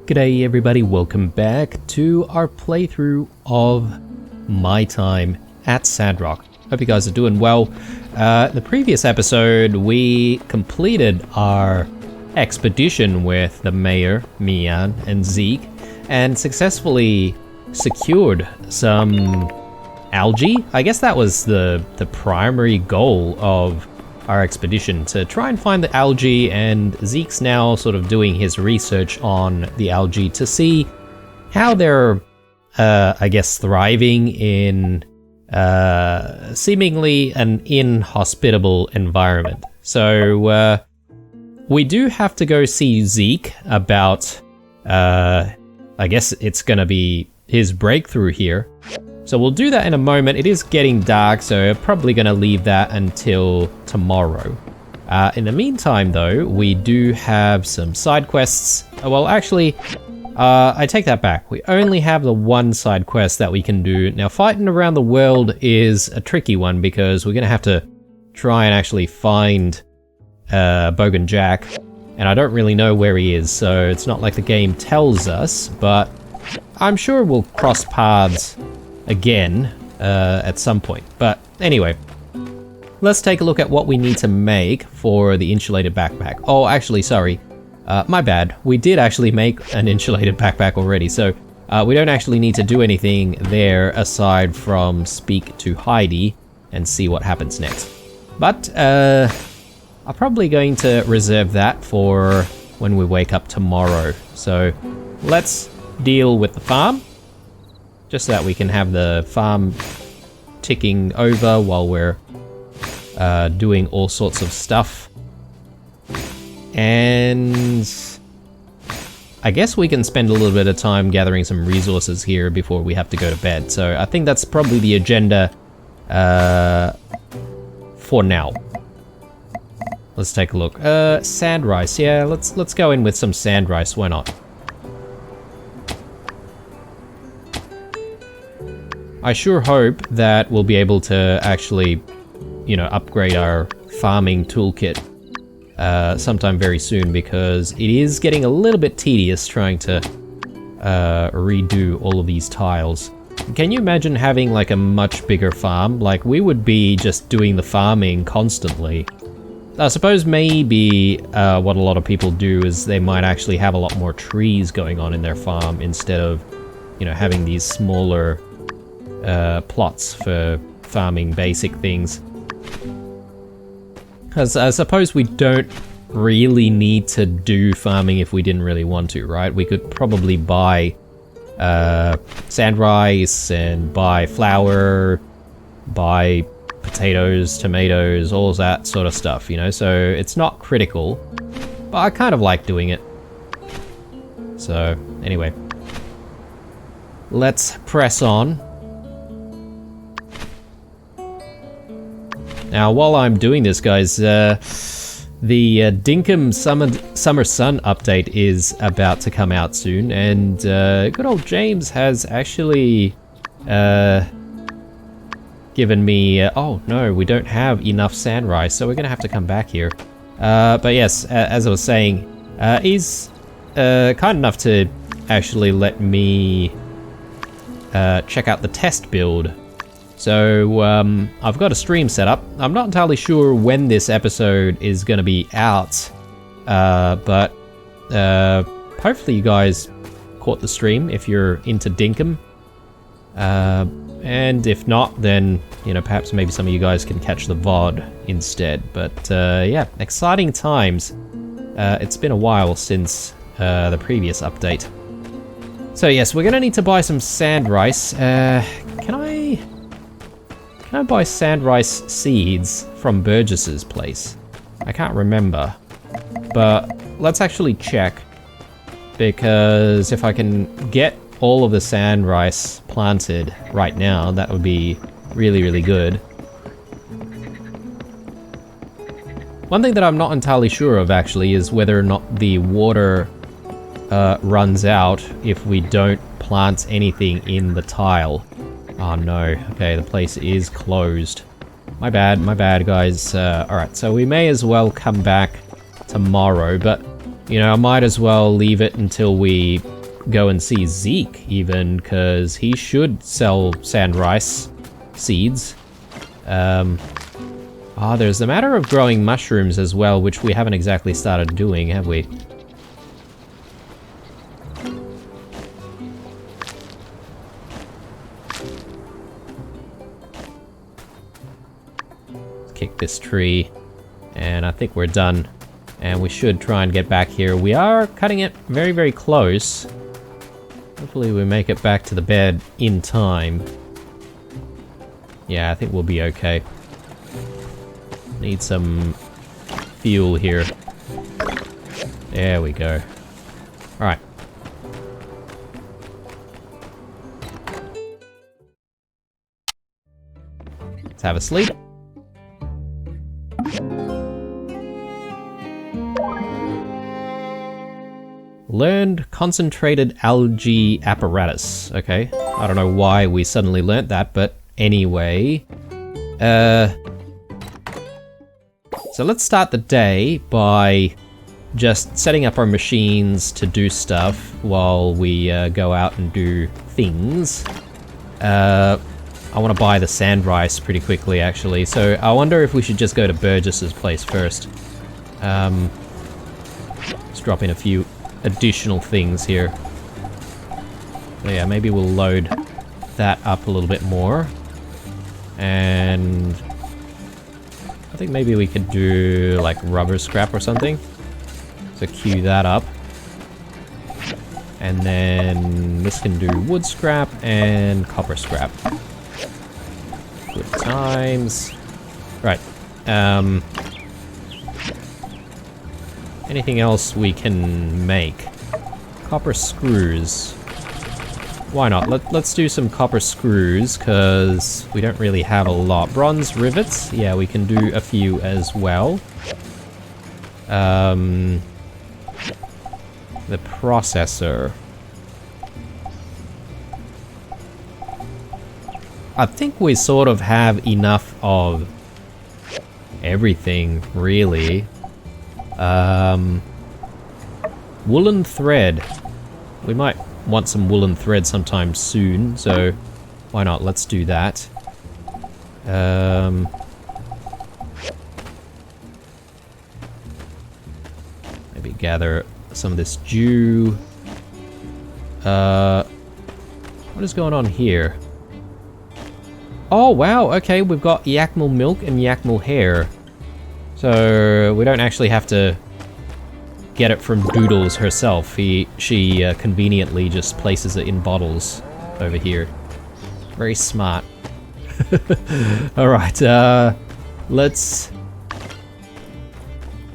G'day everybody, welcome back to our playthrough of my time at Sandrock. Hope you guys are doing well. The previous episode we completed our expedition with the mayor, Mian, and Zeke, and successfully secured some algae. I guess that was the primary goal of our expedition, to try and find the algae, and Zeke's now sort of doing his research on the algae to see how they're, I guess, thriving in seemingly an inhospitable environment. So we do have to go see Zeke about, I guess it's gonna be his breakthrough here. So we'll do that in a moment. It is getting dark, so I'm probably going to leave that until tomorrow. In the meantime, though, we do have some side quests. Well, actually, I take that back. We only have the one side quest that we can do. Now, fighting around the world is a tricky one because we're going to have to try and actually find Bogan Jack. And I don't really know where he is, so it's not like the game tells us, but I'm sure we'll cross paths again at some point. But anyway, let's take a look at what we need to make for the insulated backpack. Oh, actually, sorry, my bad. We did actually make an insulated backpack already, so we don't actually need to do anything there aside from speak to Heidi and see what happens next. But I'm probably going to reserve that for when we wake up tomorrow. So let's deal with the farm, just so that we can have the farm ticking over while we're doing all sorts of stuff. And I guess we can spend a little bit of time gathering some resources here before we have to go to bed. So I think that's probably the agenda for now. Let's take a look. Sand rice. Yeah, let's go in with some sand rice. Why not? I sure hope that we'll be able to actually, you know, upgrade our farming toolkit sometime very soon, because it is getting a little bit tedious trying to redo all of these tiles. Can you imagine having like a much bigger farm? Like, we would be just doing the farming constantly. I suppose maybe what a lot of people do is they might actually have a lot more trees going on in their farm instead of, you know, having these smaller plots for farming basic things. Because I suppose we don't really need to do farming if we didn't really want to, right? We could probably buy sand rice and buy flour, buy potatoes, tomatoes, all that sort of stuff, you know? So it's not critical, but I kind of like doing it. So anyway, let's press on. Now, while I'm doing this, guys, the Dinkum Summer Sun update is about to come out soon, and good old James has actually given me... oh, no, we don't have enough sand rice, so we're going to have to come back here. But yes, as I was saying, he's kind enough to actually let me check out the test build. So, I've got a stream set up. I'm not entirely sure when this episode is going to be out, but hopefully you guys caught the stream if you're into Dinkum. And if not, then, you know, perhaps maybe some of you guys can catch the VOD instead. But, yeah, exciting times. It's been a while since the previous update. So, yes, we're going to need to buy some sand rice. Can I buy sand rice seeds from Burgess's place? I can't remember, but let's actually check, because if I can get all of the sand rice planted right now, that would be really, really good. One thing that I'm not entirely sure of actually is whether or not the water runs out if we don't plant anything in the tile. Oh no, okay, the place is closed. My bad, guys. Alright, so we may as well come back tomorrow, but You know, I might as well leave it until we go and see Zeke, even, because he should sell sand rice seeds. There's the matter of growing mushrooms as well, which we haven't exactly started doing, have we? Let's kick this tree, and I think we're done. And we should try and get back here. We are cutting it very, very close. Hopefully we make it back to the bed in time. Yeah, I think we'll be okay. Need some fuel here. There we go. Alright. Let's have a sleep. Learned concentrated algae apparatus. Okay, I don't know why we suddenly learnt that, but anyway. So let's start the day by just setting up our machines to do stuff while we go out and do things. I want to buy the sand rice pretty quickly, actually, so I wonder if we should just go to Burgess's place first. Let's drop in a few additional things here. So yeah, maybe we'll load that up a little bit more. And I think maybe we could do like rubber scrap or something. So queue that up. And then this can do wood scrap and copper scrap. Good times. Right. Anything else we can make? Copper screws. Why not? Let's do some copper screws, because we don't really have a lot. Bronze rivets? Yeah, we can do a few as well. The processor. I think we sort of have enough of everything, really. Woolen thread. We might want some woolen thread sometime soon, so why not? Let's do that. Maybe gather some of this dew. What is going on here? Oh wow, okay, we've got Yakmel milk and Yakmel hair. So we don't actually have to get it from Doodles herself. She conveniently just places it in bottles over here. Very smart. Alright, let's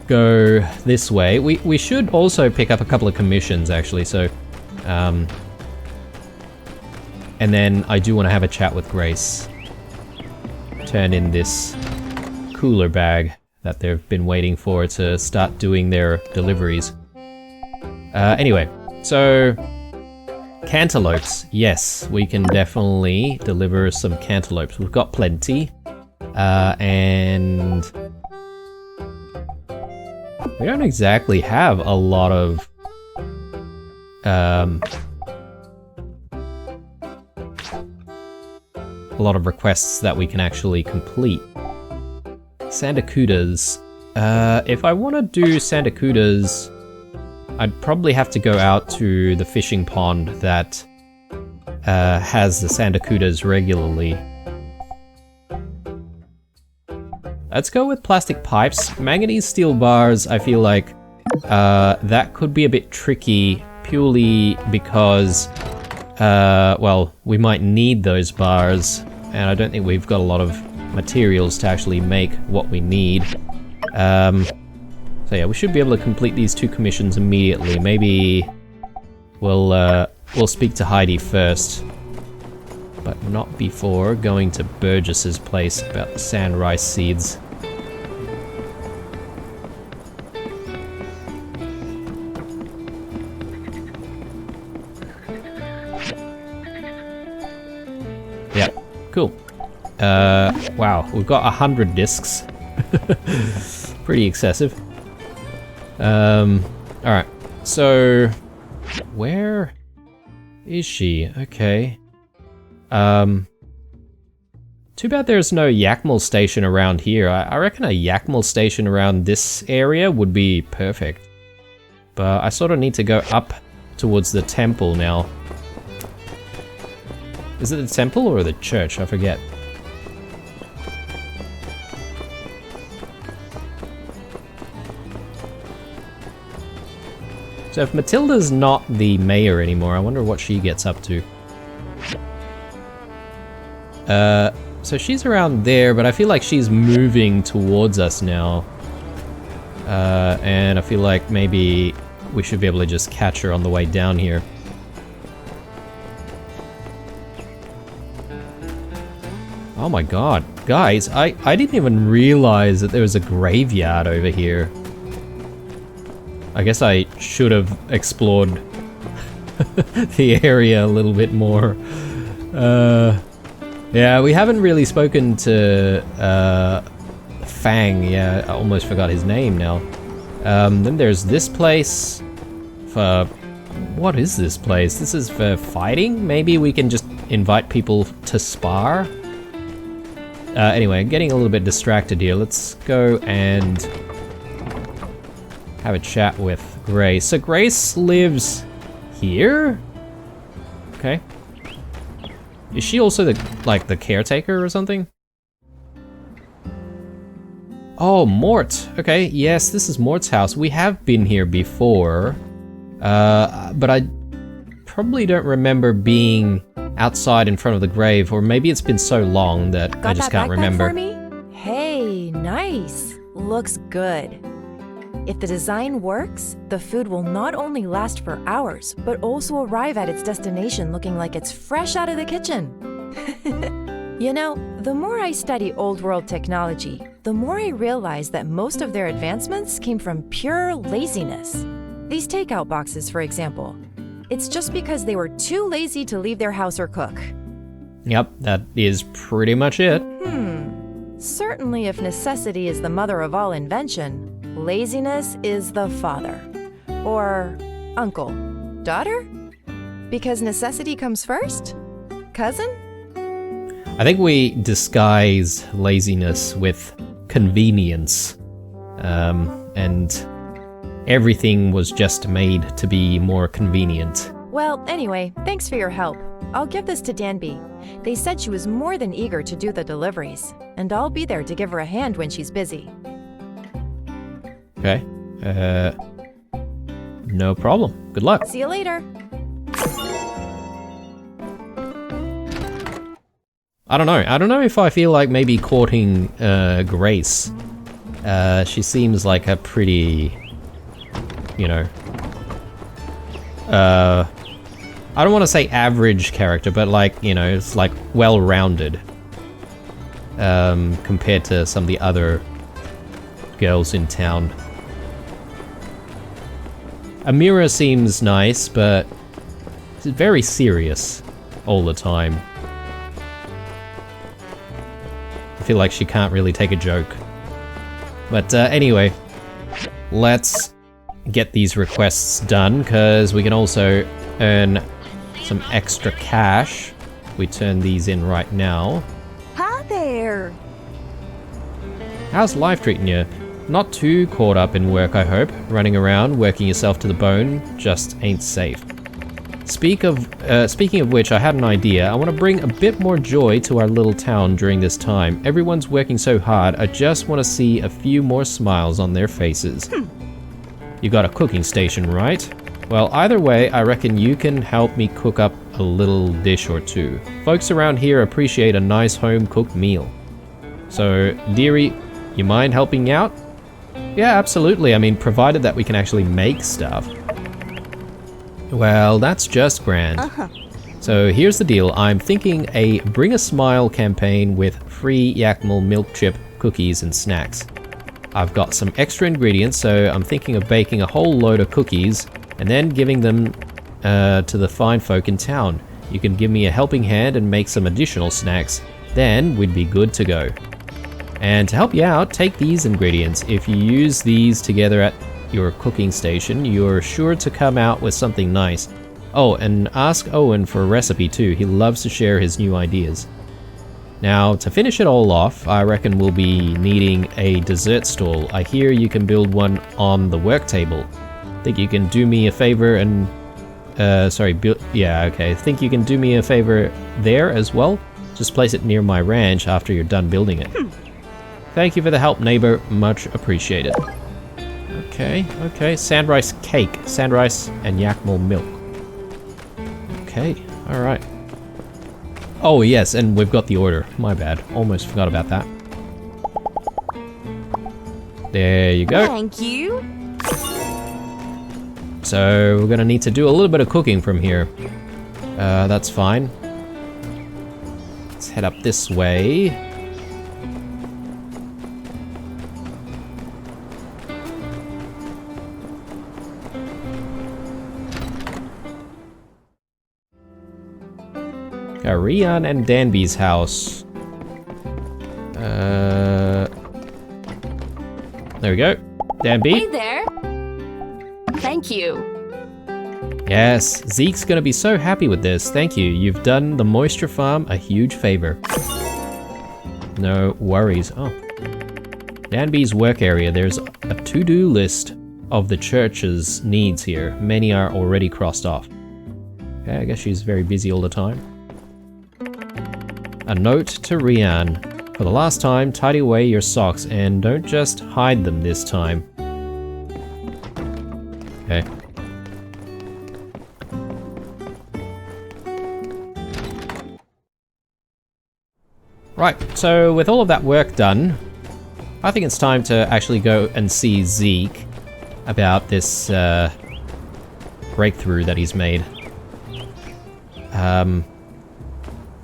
go this way. We should also pick up a couple of commissions, actually, so... and then I do want to have a chat with Grace. Turn in this cooler bag that they've been waiting for to start doing their deliveries. Anyway, so... cantaloupes. Yes, we can definitely deliver some cantaloupes. We've got plenty. And... we don't exactly have a lot of... a lot of requests that we can actually complete. Sandakudas. If I want to do Sandakudas, I'd probably have to go out to the fishing pond that has the Sandakudas regularly. Let's go with plastic pipes. Manganese steel bars, I feel like that could be a bit tricky, purely because, well, we might need those bars, and I don't think we've got a lot of materials to actually make what we need. So yeah, we should be able to complete these two commissions immediately. Maybe we'll speak to Heidi first, but not before going to Burgess's place about the sand rice seeds. Yeah, cool. Wow, we've got 100 discs. Pretty excessive. Alright, so where is she? Okay. Too bad there's no Yakmal station around here. I reckon a Yakmal station around this area would be perfect. But I sort of need to go up towards the temple now. Is it the temple or the church? I forget. So if Matilda's not the mayor anymore, I wonder what she gets up to. So she's around there, but I feel like she's moving towards us now. And I feel like maybe we should be able to just catch her on the way down here. Oh my god. Guys, I didn't even realize that there was a graveyard over here. I guess I should have explored the area a little bit more. Yeah, we haven't really spoken to Fang. Yeah, I almost forgot his name now. Then there's this place for... What is this place? This is for fighting? Maybe we can just invite people to spar? Anyway, getting a little bit distracted here. Let's go and have a chat with Grace. So Grace lives here? Okay. Is she also the caretaker or something? Oh, Mort. Okay, yes, this is Mort's house. We have been here before. But I probably don't remember being outside in front of the grave, or maybe it's been so long that I just can't remember. For me? Hey, nice. Looks good. If the design works, the food will not only last for hours, but also arrive at its destination looking like it's fresh out of the kitchen. You know, the more I study old world technology, the more I realize that most of their advancements came from pure laziness. These takeout boxes, for example. It's just because they were too lazy to leave their house or cook. Yep, that is pretty much it. Certainly if necessity is the mother of all invention, laziness is the father. Or uncle. Daughter? Because necessity comes first? Cousin? I think we disguise laziness with convenience. And everything was just made to be more convenient. Well, anyway, thanks for your help. I'll give this to Danby. They said she was more than eager to do the deliveries, and I'll be there to give her a hand when she's busy. Okay. No problem. Good luck. See you later. I don't know. I don't know if I feel like maybe courting Grace. She seems like a pretty, you know, I don't want to say average character, but like, you know, it's like well-rounded compared to some of the other girls in town. Amira seems nice, but she's very serious all the time. I feel like she can't really take a joke. But anyway, let's get these requests done, because we can also earn some extra cash. We turn these in right now. Hi there. How's life treating you? Not too caught up in work, I hope. Running around, working yourself to the bone, just ain't safe. Speaking of which, I had an idea. I want to bring a bit more joy to our little town during this time. Everyone's working so hard, I just want to see a few more smiles on their faces. You got a cooking station, right? Well, either way, I reckon you can help me cook up a little dish or two. Folks around here appreciate a nice home-cooked meal. So, dearie, you mind helping out? Yeah, absolutely. I mean, provided that we can actually make stuff. Well, that's just grand. So here's the deal. I'm thinking a Bring a Smile campaign with free Yakmal milk chip cookies and snacks. I've got some extra ingredients, so I'm thinking of baking a whole load of cookies and then giving them to the fine folk in town. You can give me a helping hand and make some additional snacks. Then we'd be good to go. And to help you out, take these ingredients. If you use these together your cooking station, you're sure to come out with something nice. Oh, and ask Owen for a recipe too. He loves to share his new ideas. Now, to finish it all off, I reckon we'll be needing a dessert stall. I hear you can build one on the work table. Think you can do me a favor and... Think you can do me a favor there as well? Just place it near my ranch after you're done building it. Thank you for the help, neighbor. Much appreciated. Okay. Sandrice cake. Sandrice and yakmel milk. Okay, alright. Oh, yes, and we've got the order. My bad. Almost forgot about that. There you go. Thank you. So, we're gonna need to do a little bit of cooking from here. That's fine. Let's head up this way. Rian and Danby's house. There we go. Danby. Hey there. Thank you. Yes, Zeke's gonna be so happy with this. Thank you. You've done the moisture farm a huge favor. No worries. Oh. Danby's work area. There's a to-do list of the church's needs here. Many are already crossed off. Okay, I guess she's very busy all the time. A note to Rian. For the last time, tidy away your socks and don't just hide them this time. Okay. Right, so with all of that work done, I think it's time to actually go and see Zeke about this breakthrough that he's made.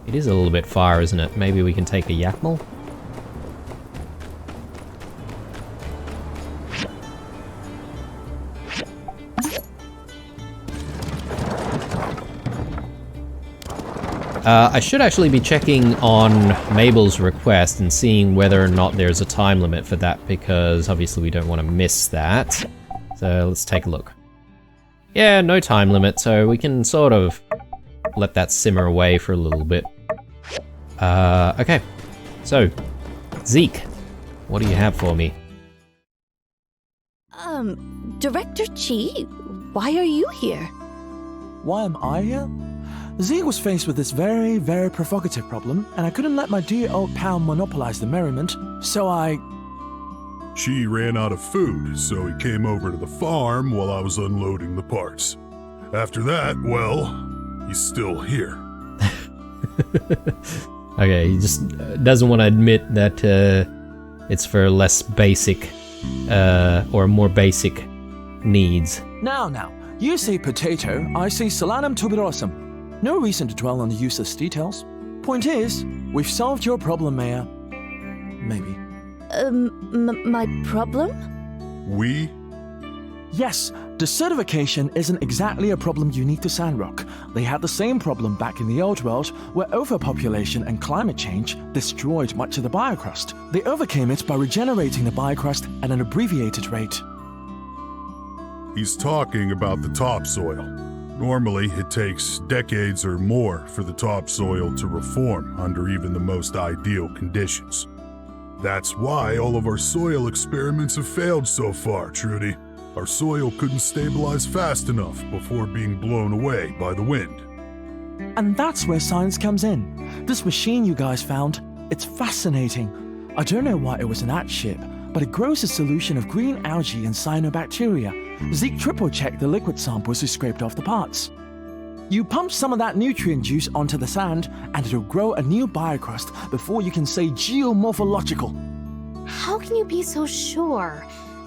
It is a little bit far, isn't it? Maybe we can take a yakmel? I should actually be checking on Mabel's request and seeing whether or not there's a time limit for that, because obviously we don't want to miss that. So let's take a look. Yeah, no time limit, so we can sort of let that simmer away for a little bit. Okay. So, Zeke, what do you have for me? Director Chi, why are you here? Why am I here? Zeke was faced with this very, very provocative problem, and I couldn't let my dear old pal monopolize the merriment, so She ran out of food, so he came over to the farm while I was unloading the parts. After that, well, he's still here. Okay, he just doesn't want to admit that it's for less basic, or more basic needs. Now, you say potato, I say solanum tuberosum. No reason to dwell on the useless details. Point is, we've solved your problem, Maya. Maybe. My problem? We? Yes, desertification isn't exactly a problem unique to Sandrock. They had the same problem back in the old world, where overpopulation and climate change destroyed much of the biocrust. They overcame it by regenerating the biocrust at an abbreviated rate. He's talking about the topsoil. Normally, it takes decades or more for the topsoil to reform under even the most ideal conditions. That's why all of our soil experiments have failed so far, Trudy. Our soil couldn't stabilize fast enough before being blown away by the wind. And that's where science comes in. This machine you guys found, it's fascinating. I don't know why it was an ant ship, but it grows a solution of green algae and cyanobacteria. Zeke triple-checked the liquid samples he scraped off the parts. You pump some of that nutrient juice onto the sand, and it'll grow a new biocrust before you can say geomorphological. How can you be so sure?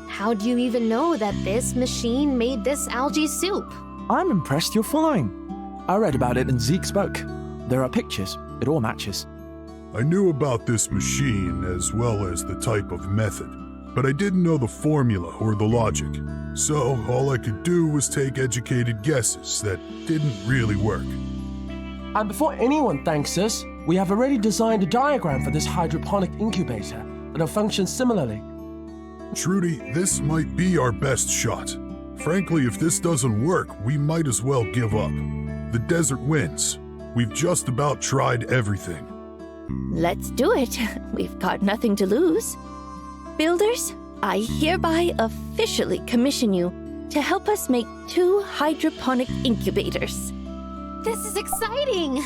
How do you even know that this machine made this algae soup? I'm impressed you're following. I read about it in Zeke's book. There are pictures. It all matches. I knew about this machine as well as the type of method, but I didn't know the formula or the logic. So all I could do was take educated guesses that didn't really work. And before anyone thanks us, we have already designed a diagram for this hydroponic incubator that'll function similarly. Trudy, this might be our best shot. Frankly, if this doesn't work, we might as well give up. The desert wins. We've just about tried everything. Let's do it. We've got nothing to lose. Builders, I hereby officially commission you to help us make 2 hydroponic incubators. This is exciting!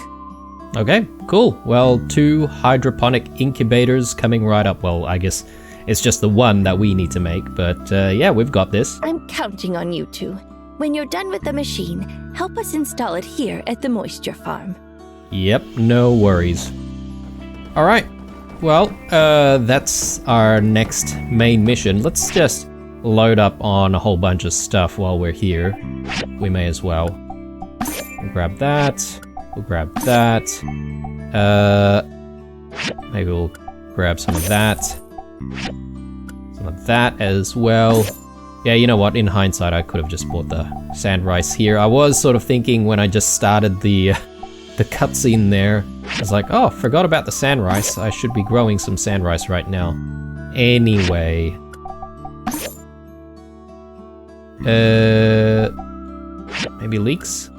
Okay, cool. Well, 2 hydroponic incubators coming right up. Well, I guess it's just the one that we need to make, but yeah, we've got this. I'm counting on you two. When you're done with the machine, help us install it here at the moisture farm. Yep, no worries. Alright, well, that's our next main mission. Let's just load up on a whole bunch of stuff while we're here. We may as well. We'll grab that. We'll grab that. Maybe we'll grab some of that. Some of that as well. Yeah, you know what? In hindsight, I could have just bought the sand rice here. I was sort of thinking when I just started the cutscene there, I was like, oh, forgot about the sand rice. I should be growing some sand rice right now. Anyway. Maybe leeks?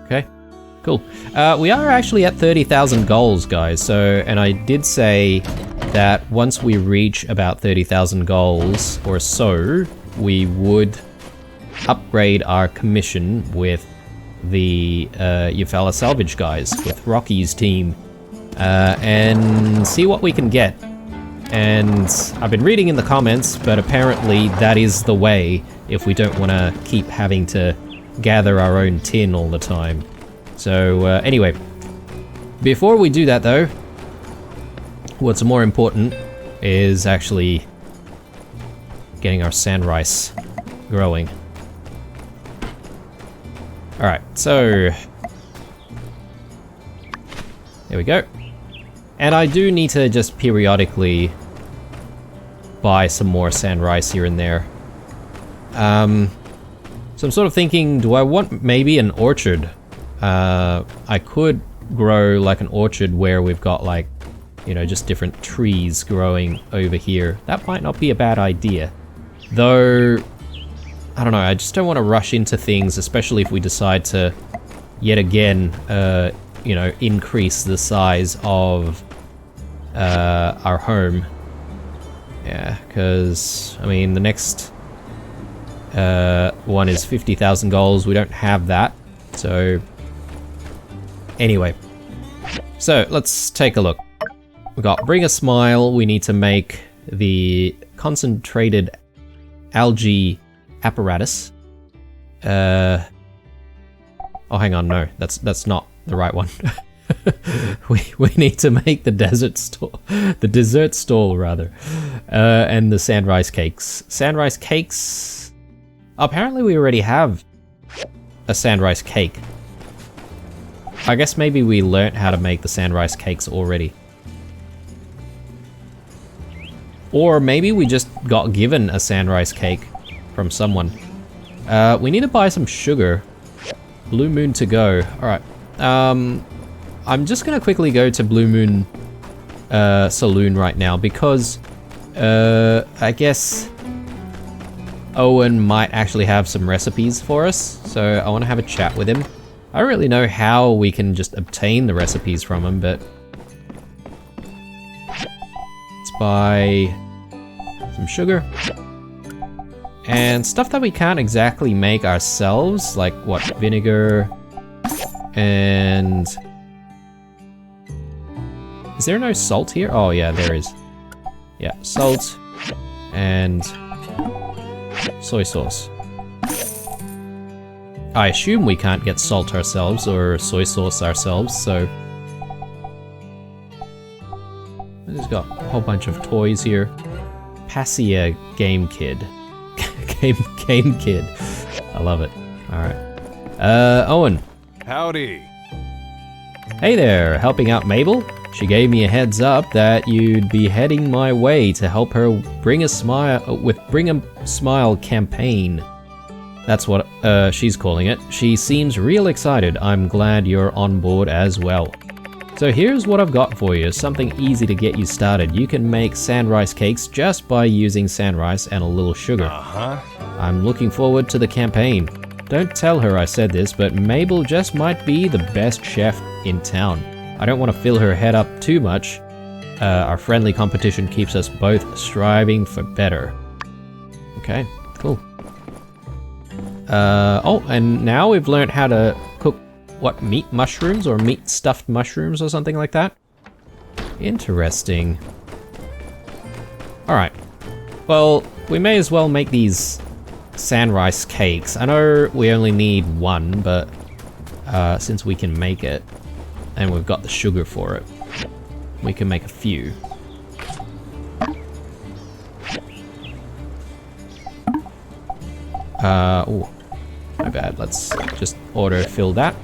Okay, cool. We are actually at 30,000 goals, guys. So, and I did say that once we reach about 30,000 goals or so, we would upgrade our commission with the Eufaula Salvage guys, with Rocky's team, and see what we can get. And I've been reading in the comments, but apparently that is the way if we don't want to keep having to gather our own tin all the time. So anyway, before we do that though, what's more important is actually getting our sand rice growing. Alright, so there we go. And I do need to just periodically buy some more sand rice here and there. So I'm sort of thinking, do I want maybe an orchard? I could grow like an orchard where we've got like, you know, just different trees growing over here. That might not be a bad idea. Though, I don't know, I just don't want to rush into things, especially if we decide to, yet again, you know, increase the size of our home. Yeah, because, I mean, the next one is 50,000 goals. We don't have that, so anyway. So, let's take a look. We've got Bring a Smile. We need to make the concentrated algae apparatus. Oh, hang on, no, that's not the right one. we need to make the dessert stall rather, and the sand rice cakes. Sand rice cakes. Apparently, we already have a sand rice cake. I guess maybe we learnt how to make the sand rice cakes already. Or maybe we just got given a sand rice cake from someone. We need to buy some sugar. Blue Moon to go. Alright. I'm just gonna quickly go to Blue Moon Saloon right now because I guess Owen might actually have some recipes for us. So I want to have a chat with him. I don't really know how we can just obtain the recipes from him, but let's buy some sugar. And stuff that we can't exactly make ourselves, like what, vinegar, and is there no salt here? Oh yeah, there is. Yeah, salt and soy sauce. I assume we can't get salt ourselves or soy sauce ourselves, so I just got a whole bunch of toys here. Passia Game Kid. Game Kid. I love it. Alright. Owen. Howdy. Hey there, helping out Mabel? She gave me a heads up that you'd be heading my way to help her Bring a Smile campaign. That's what she's calling it. She seems real excited. I'm glad you're on board as well. So here's what I've got for you, something easy to get you started. You can make sand rice cakes just by using sand rice and a little sugar. I'm looking forward to the campaign. Don't tell her I said this, but Mabel just might be the best chef in town. I don't want to fill her head up too much. Our friendly competition keeps us both striving for better. Okay, cool. Oh, and now we've learned how to cook, what, meat mushrooms or meat stuffed mushrooms or something like that? Interesting. Alright. Well, we may as well make these sand rice cakes. I know we only need one, but since we can make it, and we've got the sugar for it, we can make a few. Oh, my bad. Let's just auto-fill that.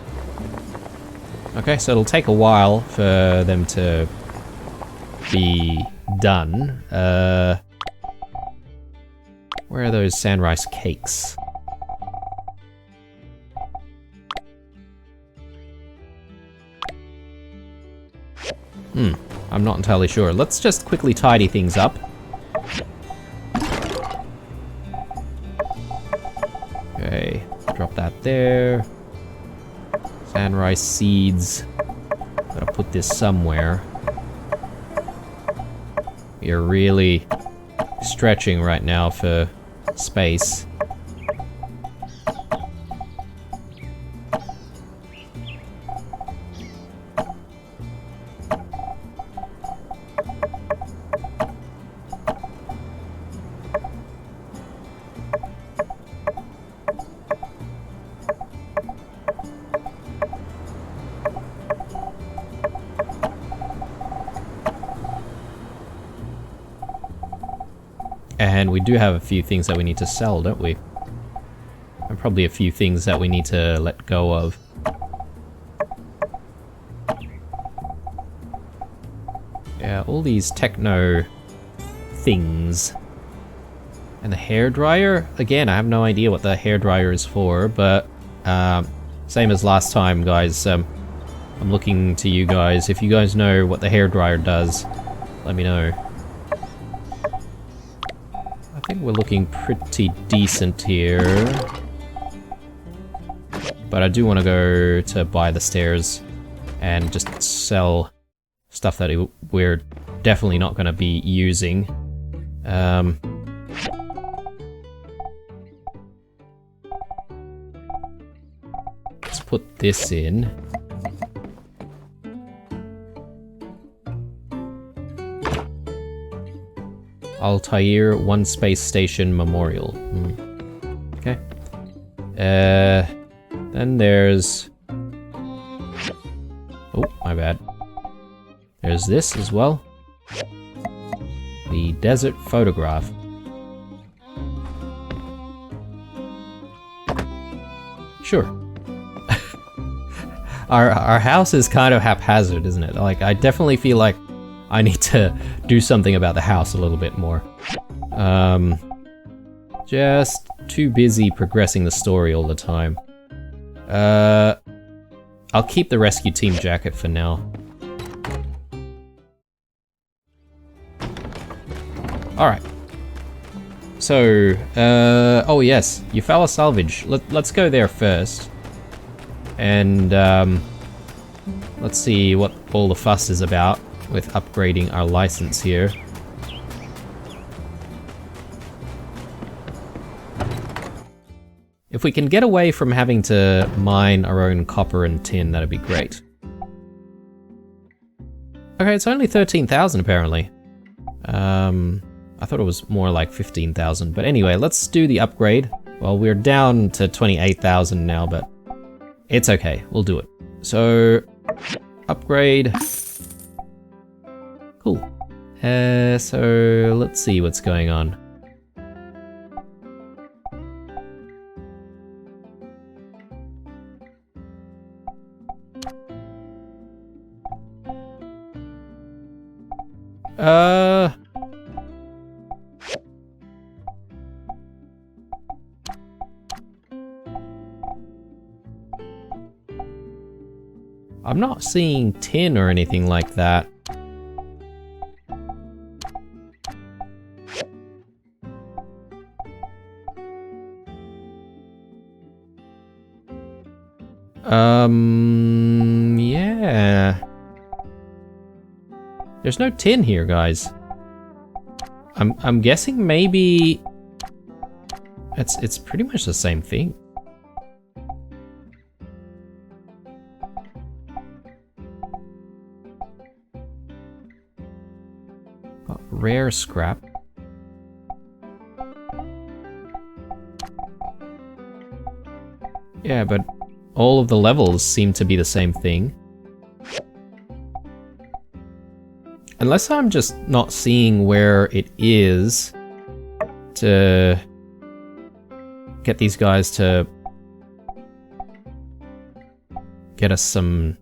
Okay, so it'll take a while for them to be done. Where are those sand rice cakes? I'm not entirely sure. Let's just quickly tidy things up. Okay, drop that there. Sand rice seeds. Gotta put this somewhere. You're really stretching right now for space. And we do have a few things that we need to sell, don't we? And probably a few things that we need to let go of. Yeah, all these techno things. And the hairdryer? Again, I have no idea what the hairdryer is for, but same as last time, guys. I'm looking to you guys. If you guys know what the hairdryer does, let me know. I think we're looking pretty decent here. But I do want to go to buy the stairs and just sell stuff that we're definitely not going to be using. Let's put this in. Altair One Space Station Memorial. Okay. Then there's... Oh, my bad. There's this as well. The desert photograph. Sure. Our house is kind of haphazard, isn't it? Like, I definitely feel like I need to do something about the house a little bit more. Just too busy progressing the story all the time. I'll keep the rescue team jacket for now. Alright. So, oh yes, Eufaula Salvage. Let's go there first. And, let's see what all the fuss is about with upgrading our license here. If we can get away from having to mine our own copper and tin, that'd be great. Okay, it's only 13,000 apparently. I thought it was more like 15,000, but anyway, let's do the upgrade. Well, we're down to 28,000 now, but it's okay, we'll do it. So, upgrade. Cool. So let's see what's going on. I'm not seeing tin or anything like that. Yeah. There's no tin here, guys. I'm guessing maybe it's pretty much the same thing. Got rare scrap. Yeah, but all of the levels seem to be the same thing. Unless I'm just not seeing where it is to get these guys to get us some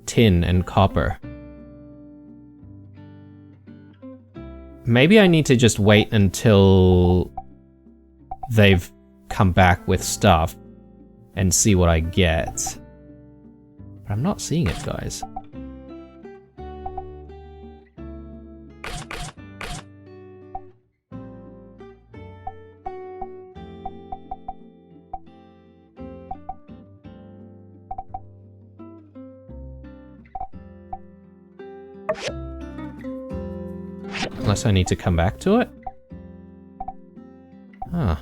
tin and copper. Maybe I need to just wait until they've come back with stuff and see what I get. But I'm not seeing it, guys. Unless I need to come back to it? Huh.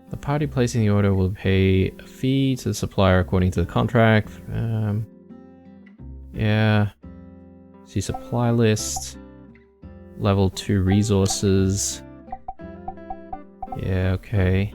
The party placing the order will pay a fee to the supplier according to the contract. Yeah. See supply list. Level 2 resources. Yeah, okay.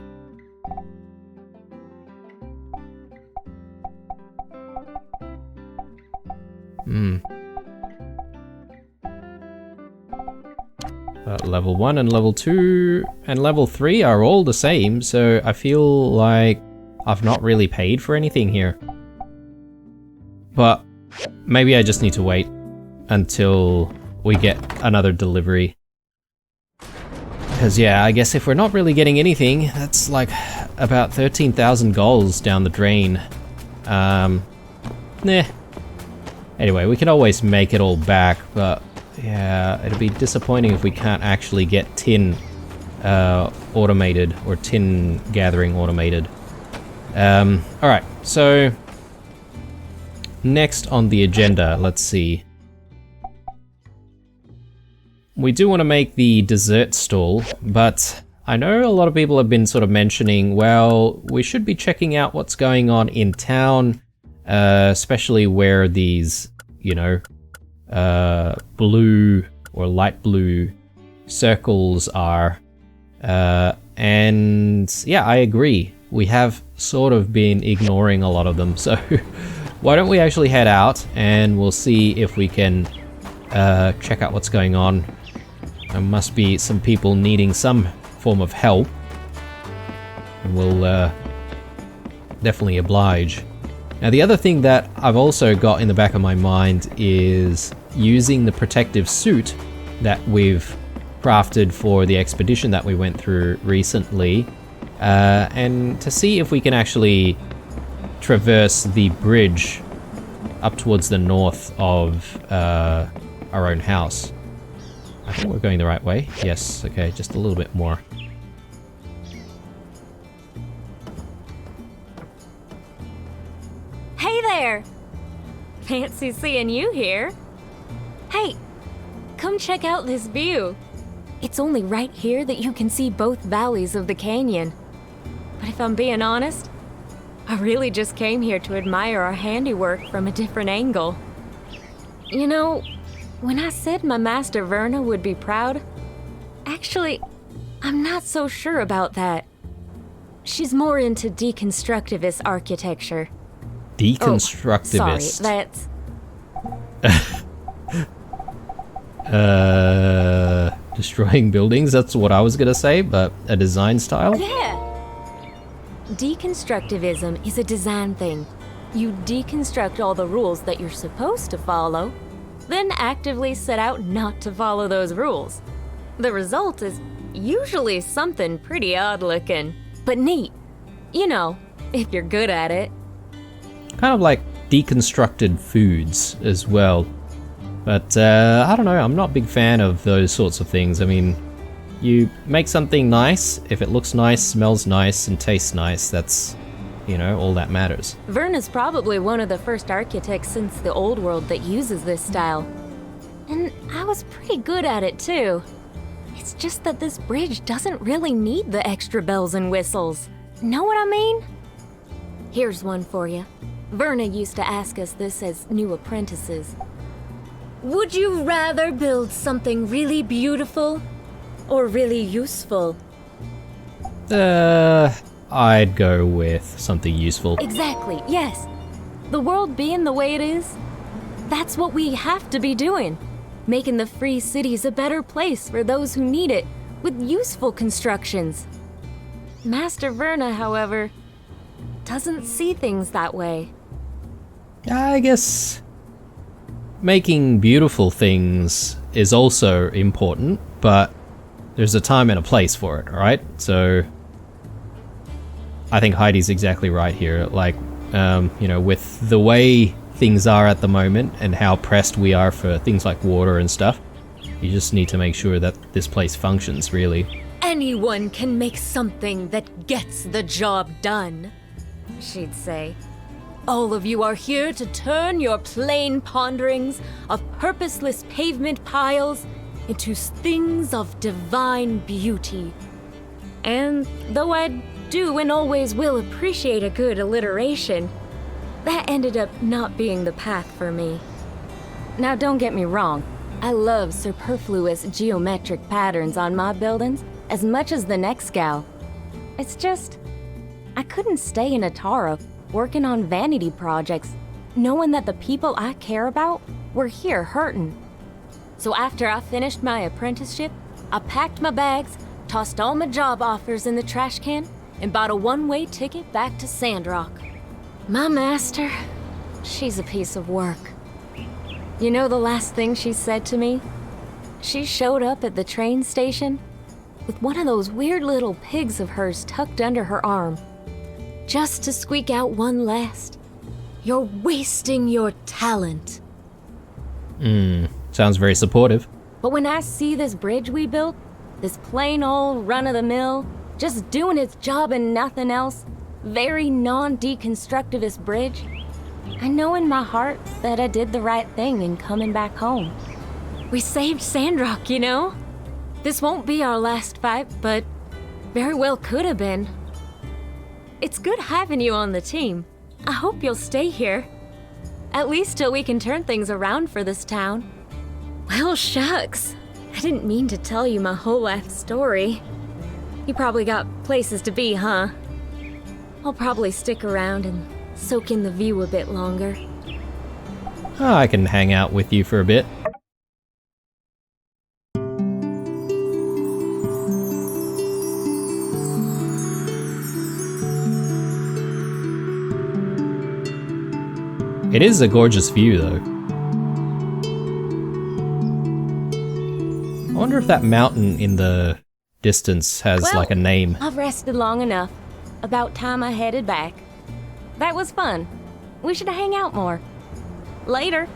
Level 1 and level 2 and level 3 are all the same, so I feel like I've not really paid for anything here. But maybe I just need to wait until we get another delivery. Because yeah, I guess if we're not really getting anything, that's like about 13,000 goals down the drain. Nah. Anyway, we can always make it all back, but yeah, it'll be disappointing if we can't actually get tin automated, or tin gathering automated. Alright, so next on the agenda, let's see. We do want to make the dessert stall, but I know a lot of people have been sort of mentioning, well, we should be checking out what's going on in town, especially where these, you know, blue or light blue circles are. And yeah, I agree. We have sort of been ignoring a lot of them, so why don't we actually head out and we'll see if we can check out what's going on. There must be some people needing some form of help, and we'll definitely oblige. Now, the other thing that I've also got in the back of my mind is using the protective suit that we've crafted for the expedition that we went through recently, and to see if we can actually traverse the bridge up towards the north of our own house. I think we're going the right way. Yes, okay, just a little bit more. Hey there! Fancy seeing you here. Hey, come check out this view. It's only right here that you can see both valleys of the canyon. But if I'm being honest, I really just came here to admire our handiwork from a different angle. You know, when I said my master Verna would be proud, actually, I'm not so sure about that. She's more into deconstructivist architecture. Deconstructivist. Oh, sorry, that's... destroying buildings, that's what I was gonna say, but a design style? Yeah! Deconstructivism is a design thing. You deconstruct all the rules that you're supposed to follow, then actively set out not to follow those rules. The result is usually something pretty odd looking, but neat. You know, if you're good at it. Kind of like deconstructed foods as well. But I don't know, I'm not a big fan of those sorts of things. I mean, you make something nice, if it looks nice, smells nice, and tastes nice, that's, you know, all that matters. Verna's probably one of the first architects since the old world that uses this style. And I was pretty good at it too. It's just that this bridge doesn't really need the extra bells and whistles. Know what I mean? Here's one for you. Verna used to ask us this as new apprentices. Would you rather build something really beautiful or really useful? I'd go with something useful. Exactly, yes. The world being the way it is, that's what we have to be doing. Making the free cities a better place for those who need it, with useful constructions. Master Verna, however, doesn't see things that way. I guess making beautiful things is also important, but there's a time and a place for it, right? So I think Heidi's exactly right here. Like, you know, with the way things are at the moment and how pressed we are for things like water and stuff, you just need to make sure that this place functions, really. Anyone can make something that gets the job done, she'd say. All of you are here to turn your plain ponderings of purposeless pavement piles into things of divine beauty. And though I do and always will appreciate a good alliteration, that ended up not being the path for me. Now don't get me wrong, I love superfluous geometric patterns on my buildings as much as the next gal. It's just, I couldn't stay in Atara working on vanity projects, knowing that the people I care about were here hurting. So after I finished my apprenticeship, I packed my bags, tossed all my job offers in the trash can, and bought a one-way ticket back to Sandrock. My master, she's a piece of work. You know the last thing she said to me? She showed up at the train station with one of those weird little pigs of hers tucked under her arm, just to squeak out one last, "You're wasting your talent." Sounds very supportive. But when I see this bridge we built, this plain old run-of-the-mill, just doing its job and nothing else, very non-deconstructivist bridge, I know in my heart that I did the right thing in coming back home. We saved Sandrock, you know? This won't be our last fight, but very well could have been. It's good having you on the team. I hope you'll stay here. At least till we can turn things around for this town. Well, shucks. I didn't mean to tell you my whole life story. You probably got places to be, huh? I'll probably stick around and soak in the view a bit longer. Oh, I can hang out with you for a bit. It is a gorgeous view, though. I wonder if that mountain in the distance has like a name. I've rested long enough. About time I headed back. That was fun. We should hang out more. Later.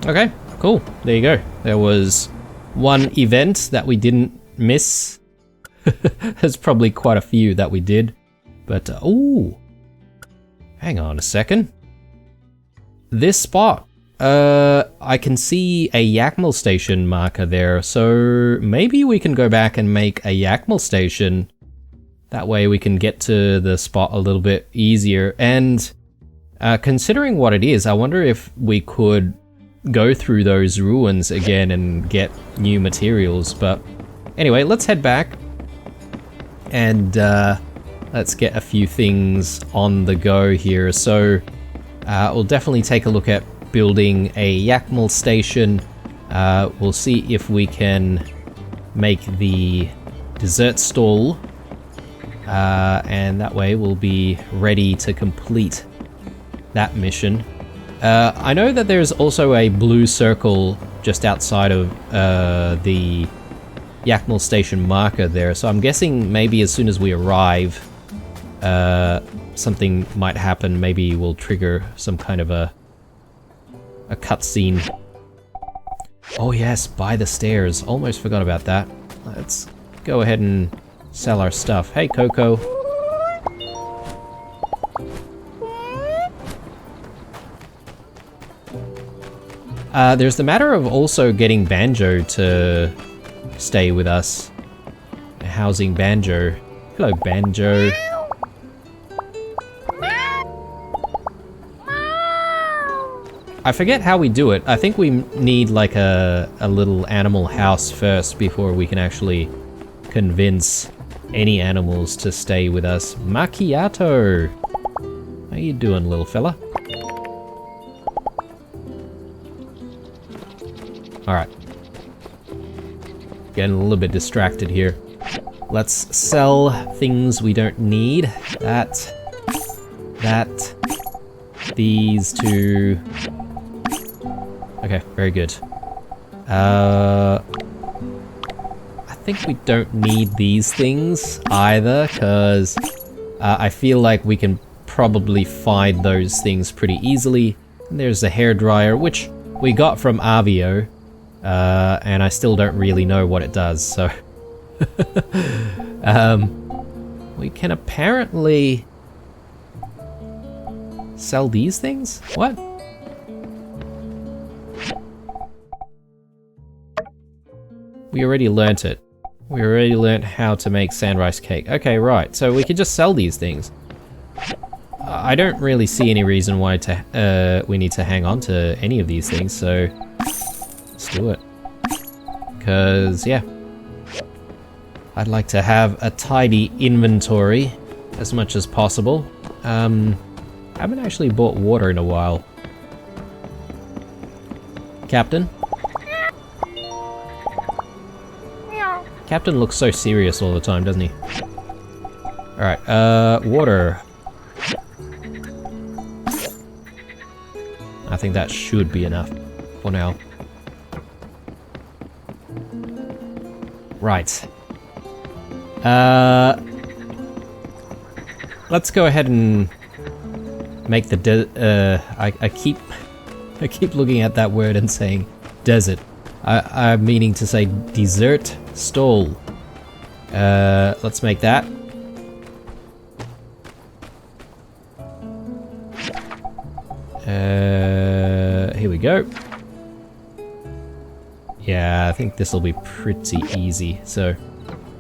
Okay, cool. There you go. There was one event that we didn't miss. There's probably quite a few that we did. But, ooh. Hang on a second. This spot. I can see a Yakmal station marker there. So maybe we can go back and make a Yakmal station. That way we can get to the spot a little bit easier. And considering what it is, I wonder if we could go through those ruins again and get new materials. But anyway, let's head back and let's get a few things on the go here. So we'll definitely take a look at building a Yakmal station. We'll see if we can make the dessert stall. And that way we'll be ready to complete that mission. I know that there's also a blue circle just outside of the Yakmel Station marker there, so I'm guessing maybe as soon as we arrive, something might happen. Maybe we'll trigger some kind of a cutscene. Oh yes, by the stairs. Almost forgot about that. Let's go ahead and sell our stuff. Hey, Coco. There's the matter of also getting Banjo to stay with us. Housing Banjo. Hello, Banjo. I forget how we do it. I think we need like a little animal house first before we can actually convince any animals to stay with us. Macchiato! How you doing, little fella? Alright. Getting a little bit distracted here. Let's sell things we don't need. That. These two. Okay, very good. I think we don't need these things either, because I feel like we can probably find those things pretty easily. And there's the hairdryer, which we got from Avio, and I still don't really know what it does, so... we can apparently... sell these things? What? We already learnt it. We already learnt how to make sandrice cake. Okay, right. So we can just sell these things. I don't really see any reason why we need to hang on to any of these things, so let's do it. Because, yeah. I'd like to have a tidy inventory as much as possible. I haven't actually bought water in a while. Captain? Captain looks so serious all the time, doesn't he? Alright, water. I think that should be enough for now. Right. Let's go ahead and make the I keep looking at that word and saying desert. I'm meaning to say dessert stall. Let's make that. Here we go. Yeah, I think this will be pretty easy, so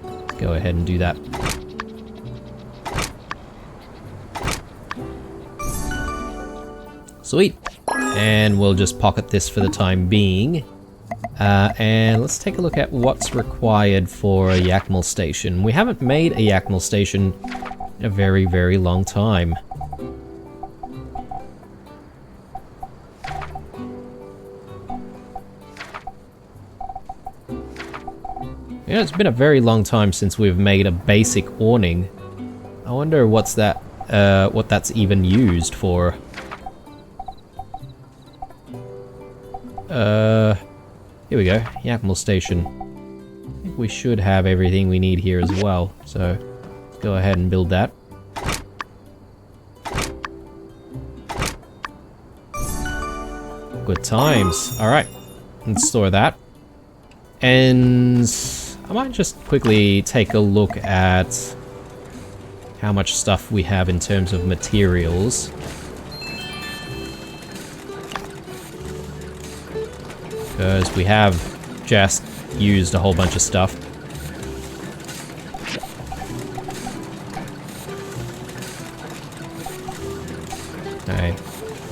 let's go ahead and do that. Sweet. And we'll just pocket this for the time being. And let's take a look at what's required for a Yakmel station. We haven't made a Yakmel station in a very, very long time. Yeah, it's been a very long time since we've made a basic awning. I wonder what's that, what that's even used for. Here we go, Yakmel Station. I think we should have everything we need here as well, so let's go ahead and build that. Good times. Alright, let's store that. And I might just quickly take a look at how much stuff we have in terms of materials. Because we have just used a whole bunch of stuff. Okay.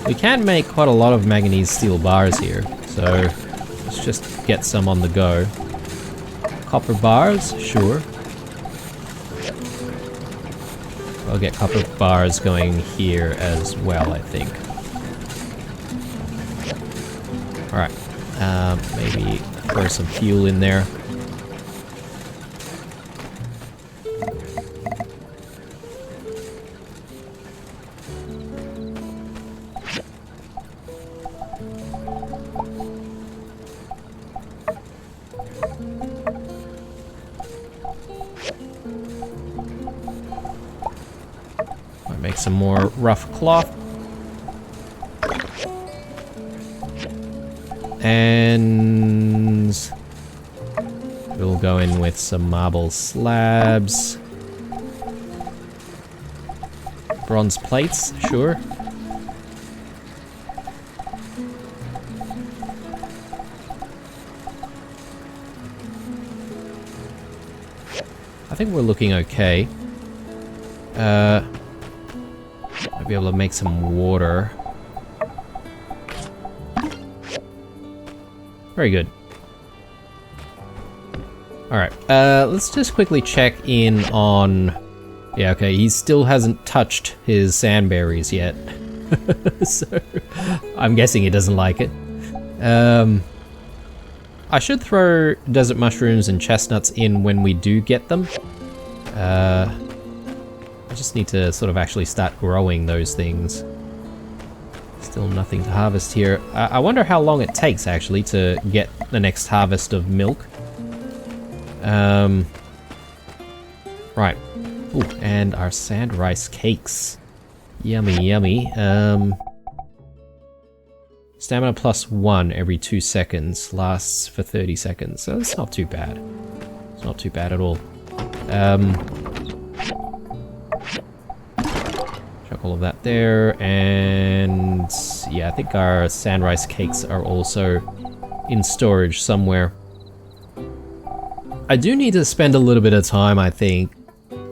We can make quite a lot of manganese steel bars here, so let's just get some on the go. Copper bars? Sure. I'll get copper bars going here as well, I think. Alright. Maybe throw some fuel in there. make some more rough cloth. And we'll go in with some marble slabs. Bronze plates, sure. I think we're looking okay. Might be able to make some water. Very good. Alright, let's just quickly check in on... Yeah, okay, he still hasn't touched his sandberries yet. So, I'm guessing he doesn't like it. I should throw desert mushrooms and chestnuts in when we do get them. I just need to sort of actually start growing those things. Still nothing to harvest here. I wonder how long it takes, actually, to get the next harvest of milk. Right. Ooh, and our sand rice cakes. Yummy, yummy. Stamina plus 1 every 2 seconds. Lasts for 30 seconds. So it's not too bad. It's not too bad at all. Chuck all of that there. And yeah, I think our sand rice cakes are also in storage somewhere. I do need to spend a little bit of time, I think,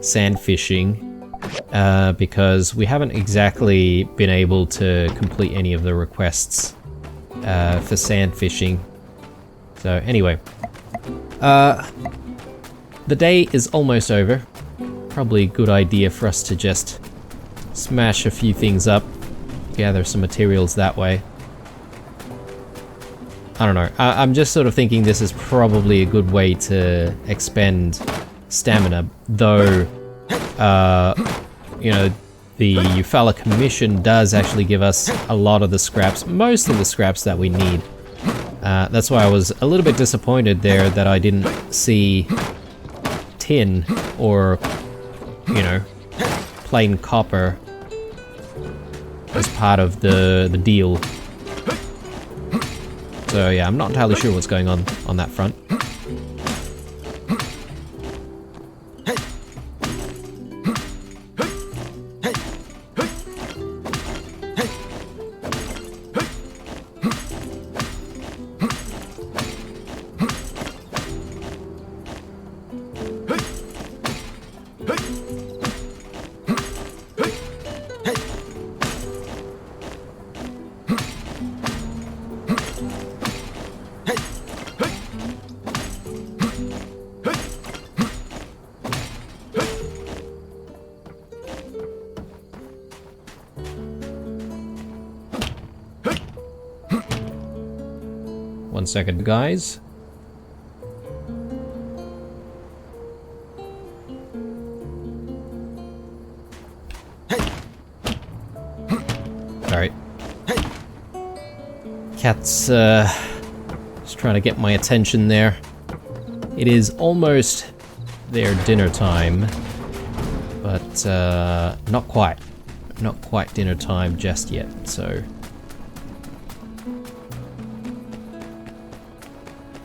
sand fishing. Because we haven't exactly been able to complete any of the requests for sand fishing. So anyway, the day is almost over. Probably a good idea for us to just smash a few things up, gather some materials that way. I don't know, I'm just sort of thinking this is probably a good way to expend stamina, though you know, the Eufaula Commission does actually give us a lot of the scraps, most of the scraps that we need. That's why I was a little bit disappointed there that I didn't see tin or, you know, plain copper as part of the deal. So yeah, I'm not entirely sure what's going on that front. One second, guys. Alright. Cat's just trying to get my attention there. It is almost their dinner time, but not quite. Not quite dinner time just yet, so...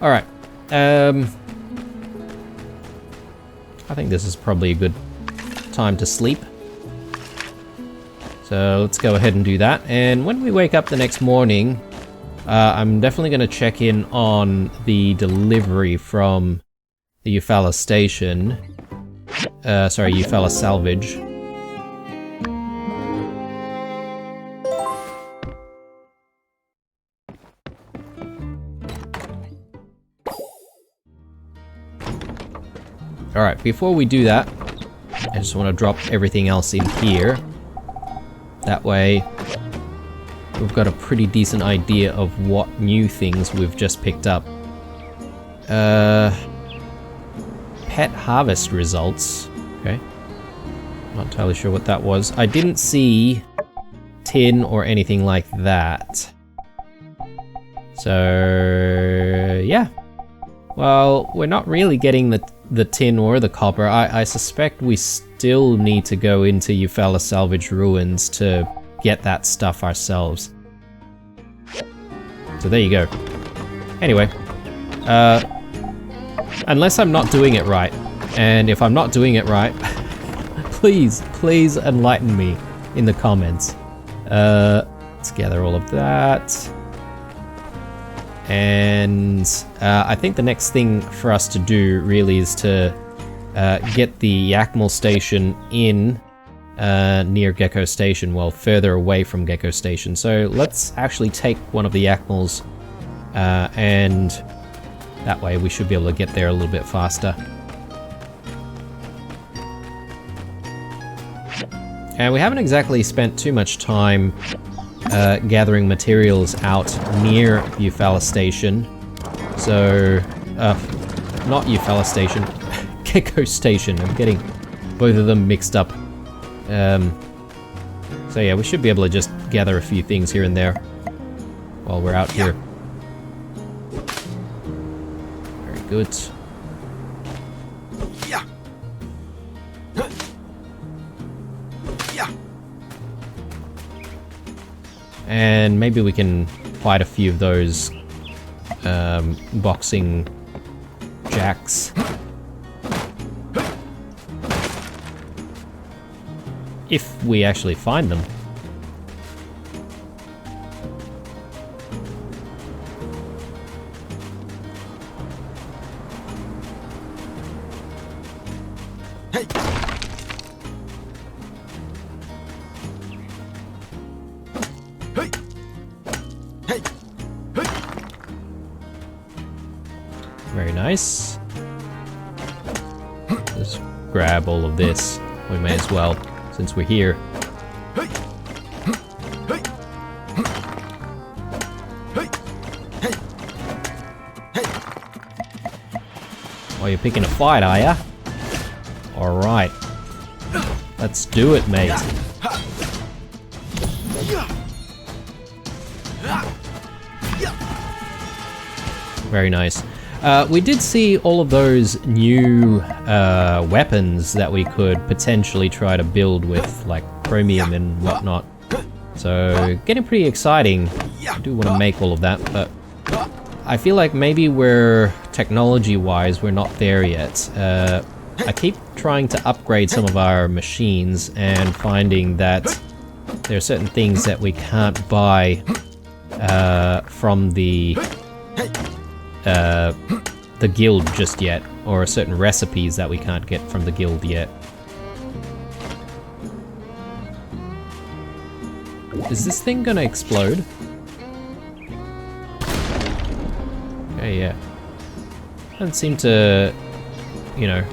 Alright, I think this is probably a good time to sleep. So let's go ahead and do that. And when we wake up the next morning, I'm definitely going to check in on the delivery from the Eufaula station. Sorry, Eufaula salvage. Alright, before we do that, I just want to drop everything else in here. That way, we've got a pretty decent idea of what new things we've just picked up. Pet harvest results. Okay. Not entirely sure what that was. I didn't see tin or anything like that. So, yeah. Well, we're not really getting the the tin or the copper, I suspect we still need to go into Eufaula Salvage Ruins to get that stuff ourselves. So there you go. Anyway, unless I'm not doing it right, and if I'm not doing it right, please enlighten me in the comments. Let's gather all of that. And I think the next thing for us to do really is to get the Yakmal station in near Gecko Station, well, further away from Gecko Station. So let's actually take one of the Yakmals, and that way we should be able to get there a little bit faster. And we haven't exactly spent too much time gathering materials out near Eufaula Station. So, not Eufaula Station, Gecko Station. I'm getting both of them mixed up. So yeah, we should be able to just gather a few things here and there while we're out here. Very good. And maybe we can fight a few of those boxing jacks. If we actually find them. Very nice. Let's grab all of this. We may as well, since we're here. Oh, you're picking a fight, are ya? Alright. Let's do it, mate. Very nice. We did see all of those new weapons that we could potentially try to build with, like chromium and whatnot. So, getting pretty exciting. I do want to make all of that, but I feel like maybe we're, technology-wise, we're not there yet. I keep trying to upgrade some of our machines and finding that there are certain things that we can't buy from the guild just yet, or certain recipes that we can't get from the guild yet. Is this thing gonna explode? Okay, yeah. Doesn't seem to, you know,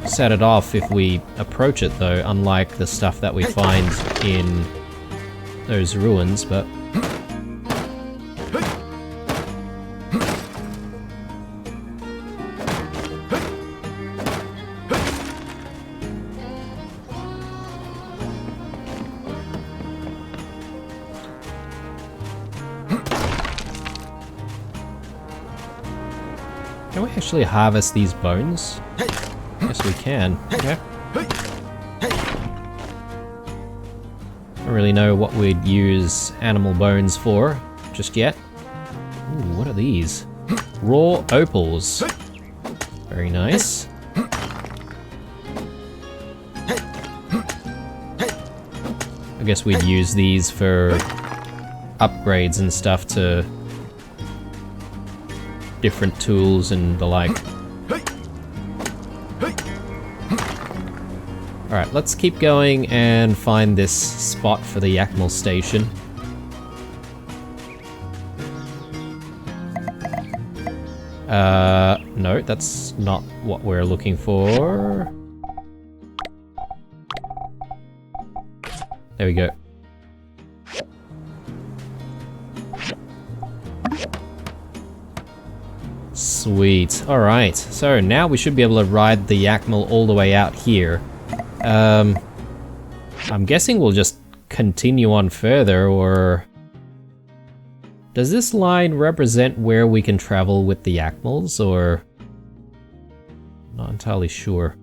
set it off if we approach it though, unlike the stuff that we find in those ruins, but... Can we actually harvest these bones? Yes, we can. Okay. Don't really know what we'd use animal bones for just yet. Ooh, what are these? Raw opals. Very nice. I guess we'd use these for upgrades and stuff to different tools and the like. Alright, let's keep going and find this spot for the Yakmal station. No, that's not what we're looking for. There we go. Sweet. Alright, so now we should be able to ride the Yakmal all the way out here. I'm guessing we'll just continue on further, or... Does this line represent where we can travel with the Yakmals, or... Not entirely sure.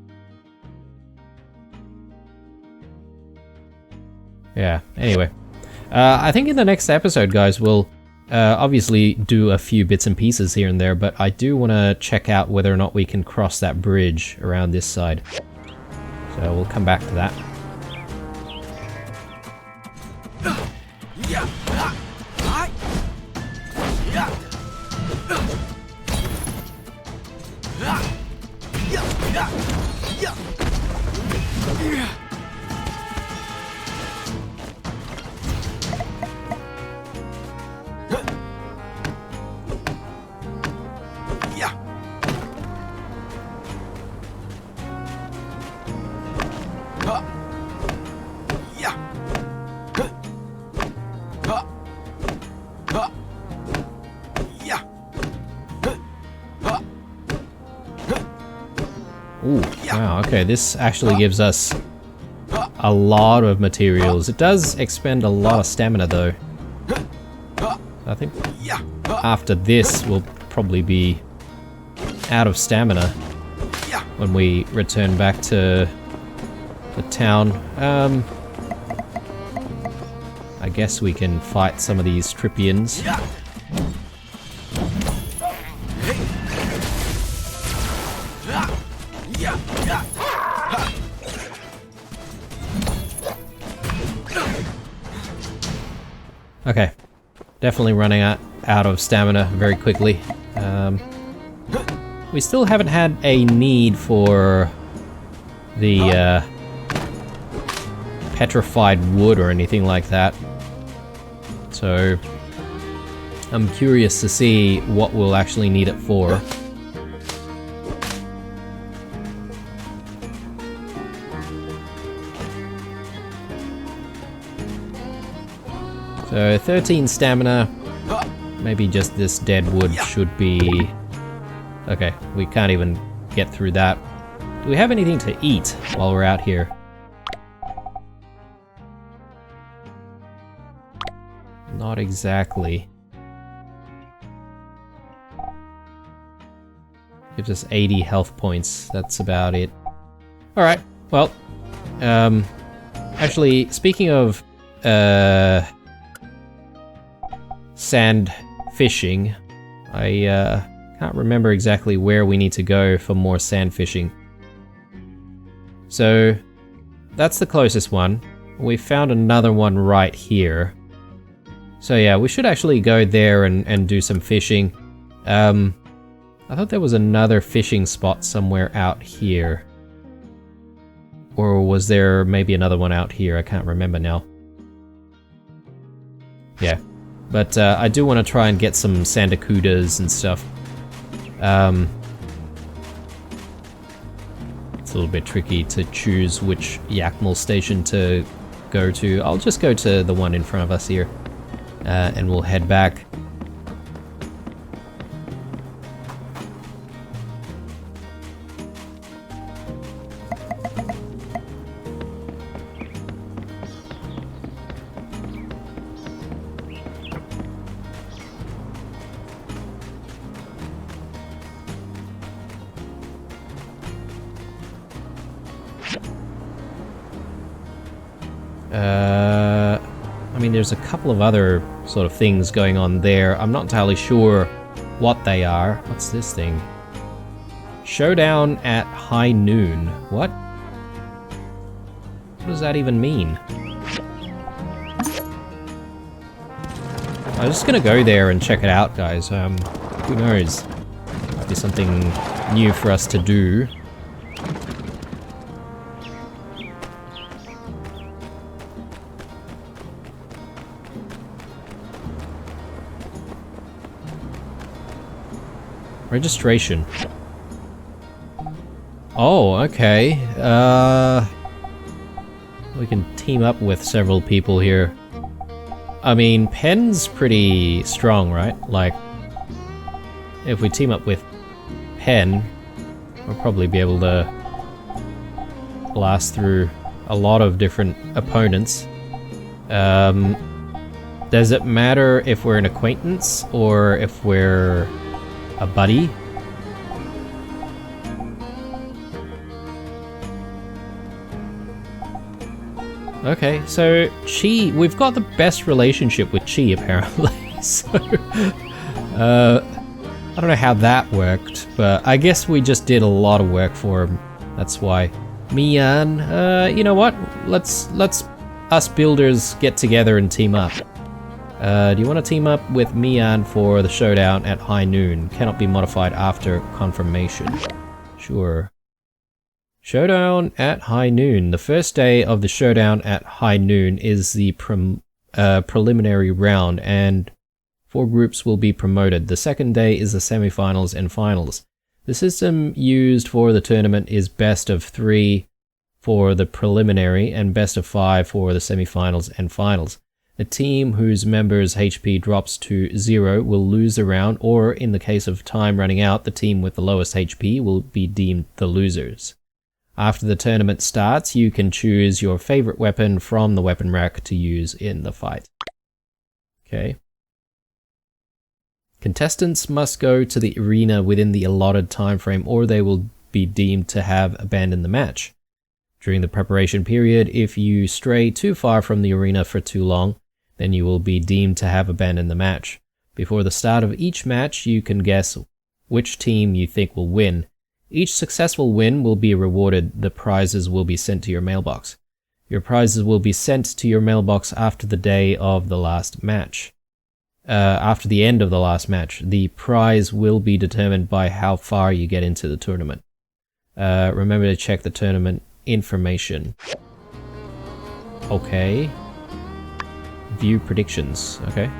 Yeah, anyway. I think in the next episode, guys, we'll obviously do a few bits and pieces here and there, but I do want to check out whether or not we can cross that bridge around this side. So we'll come back to that. Ooh, wow, okay, this actually gives us a lot of materials. It does expend a lot of stamina though. So I think after this we'll probably be out of stamina when we return back to the town. I guess we can fight some of these Trippians. Okay, definitely running out of stamina very quickly. We still haven't had a need for the petrified wood or anything like that. So I'm curious to see what we'll actually need it for. So 13 stamina, maybe just this dead wood should be... Okay, we can't even get through that. Do we have anything to eat while we're out here? Not exactly. Gives us 80 health points, that's about it. Alright, well, actually, speaking of, sand fishing, I can't remember exactly where we need to go for more sand fishing. So that's the closest one. We found another one right here. So yeah, we should actually go there and do some fishing. I thought there was another fishing spot somewhere out here. Or was there maybe another one out here? I can't remember now. Yeah. But I do want to try and get some sandakudas and stuff. It's a little bit tricky to choose which Yakmal station to go to. I'll just go to the one in front of us here. And we'll head back. I mean, there's a couple of other sort of things going on there. I'm not entirely sure what they are. What's this thing? Showdown at high noon. What? What does that even mean? I'm just gonna go there and check it out, guys. Who knows? Might be something new for us to do. Registration. Oh, okay. We can team up with several people here. I mean, Pen's pretty strong, right? Like, if we team up with Pen, we'll probably be able to blast through a lot of different opponents. Does it matter if we're an acquaintance or if we're a buddy? Okay, so Chi, we've got the best relationship with Chi apparently. So, I don't know how that worked, but I guess we just did a lot of work for him. That's why. Mian, you know what? Let's us builders get together and team up. Do you want to team up with Mian for the showdown at high noon? Cannot be modified after confirmation. Sure. Showdown at high noon. The first day of the showdown at high noon is the preliminary round, and 4 groups will be promoted. The second day is the semifinals and finals. The system used for the tournament is best of 3 for the preliminary and best of 5 for the semifinals and finals. A team whose members' HP drops to 0 will lose the round, or in the case of time running out, the team with the lowest HP will be deemed the losers. After the tournament starts, you can choose your favorite weapon from the weapon rack to use in the fight. Okay. Contestants must go to the arena within the allotted time frame, or they will be deemed to have abandoned the match. During the preparation period, if you stray too far from the arena for too long, then you will be deemed to have abandoned the match. Before the start of each match, you can guess which team you think will win. Each successful win will be rewarded. The prizes will be sent to your mailbox. Your prizes will be sent to your mailbox after the day of the last match. After the end of the last match, the prize will be determined by how far you get into the tournament. Remember to check the tournament information. Okay. View predictions. Okay.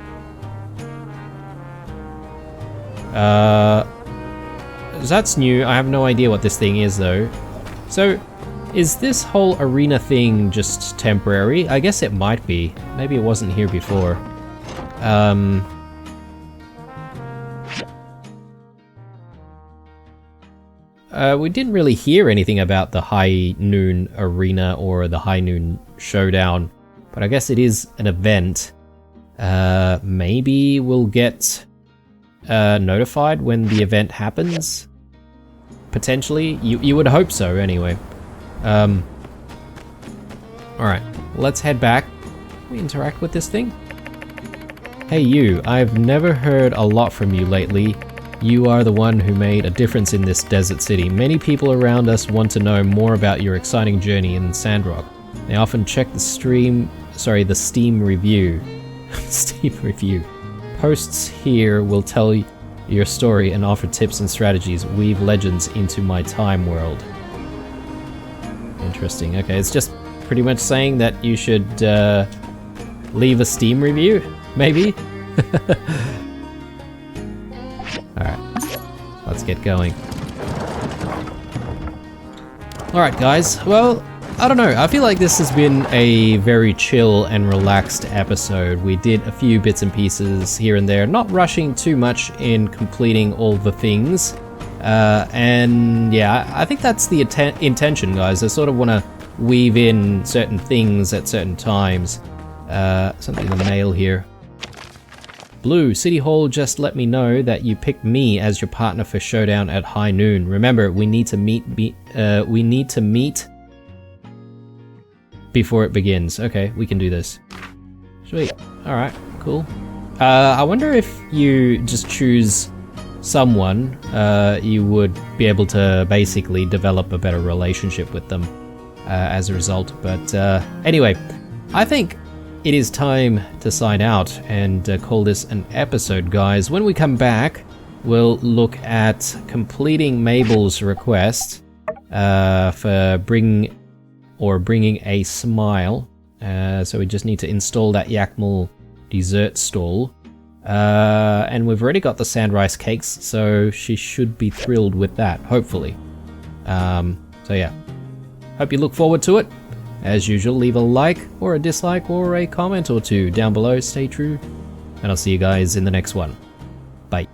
That's new. I have no idea what this thing is though. So, is this whole arena thing just temporary? I guess it might be. Maybe it wasn't here before. We didn't really hear anything about the high noon arena or the high noon showdown, but I guess it is an event. Maybe we'll get notified when the event happens? Potentially? You would hope so, anyway. Alright, let's head back. Can we interact with this thing? Hey you, I've never heard a lot from you lately. You are the one who made a difference in this desert city. Many people around us want to know more about your exciting journey in Sandrock. They often check the Steam review. Steam review. Posts here will tell your story and offer tips and strategies. Weave legends into my time world. Interesting. Okay, it's just pretty much saying that you should leave a Steam review, maybe? Alright, let's get going. Alright guys, well, I don't know, I feel like this has been a very chill and relaxed episode. We did a few bits and pieces here and there, not rushing too much in completing all the things. And yeah, I think that's the intention, guys. I sort of want to weave in certain things at certain times. Something in the mail here. Blue, City Hall just let me know that you picked me as your partner for Showdown at high noon. Remember, we need to meet before it begins. Okay, we can do this. Sweet. Alright, cool. I wonder if you just choose someone, you would be able to basically develop a better relationship with them as a result. But anyway, I think it is time to sign out and call this an episode, guys. When we come back, we'll look at completing Mabel's request for bringing a smile. So we just need to install that Yakmal dessert stall. And we've already got the sand rice cakes, so she should be thrilled with that, hopefully. So yeah, hope you look forward to it. As usual, leave a like or a dislike or a comment or two down below. Stay true, and I'll see you guys in the next one. Bye.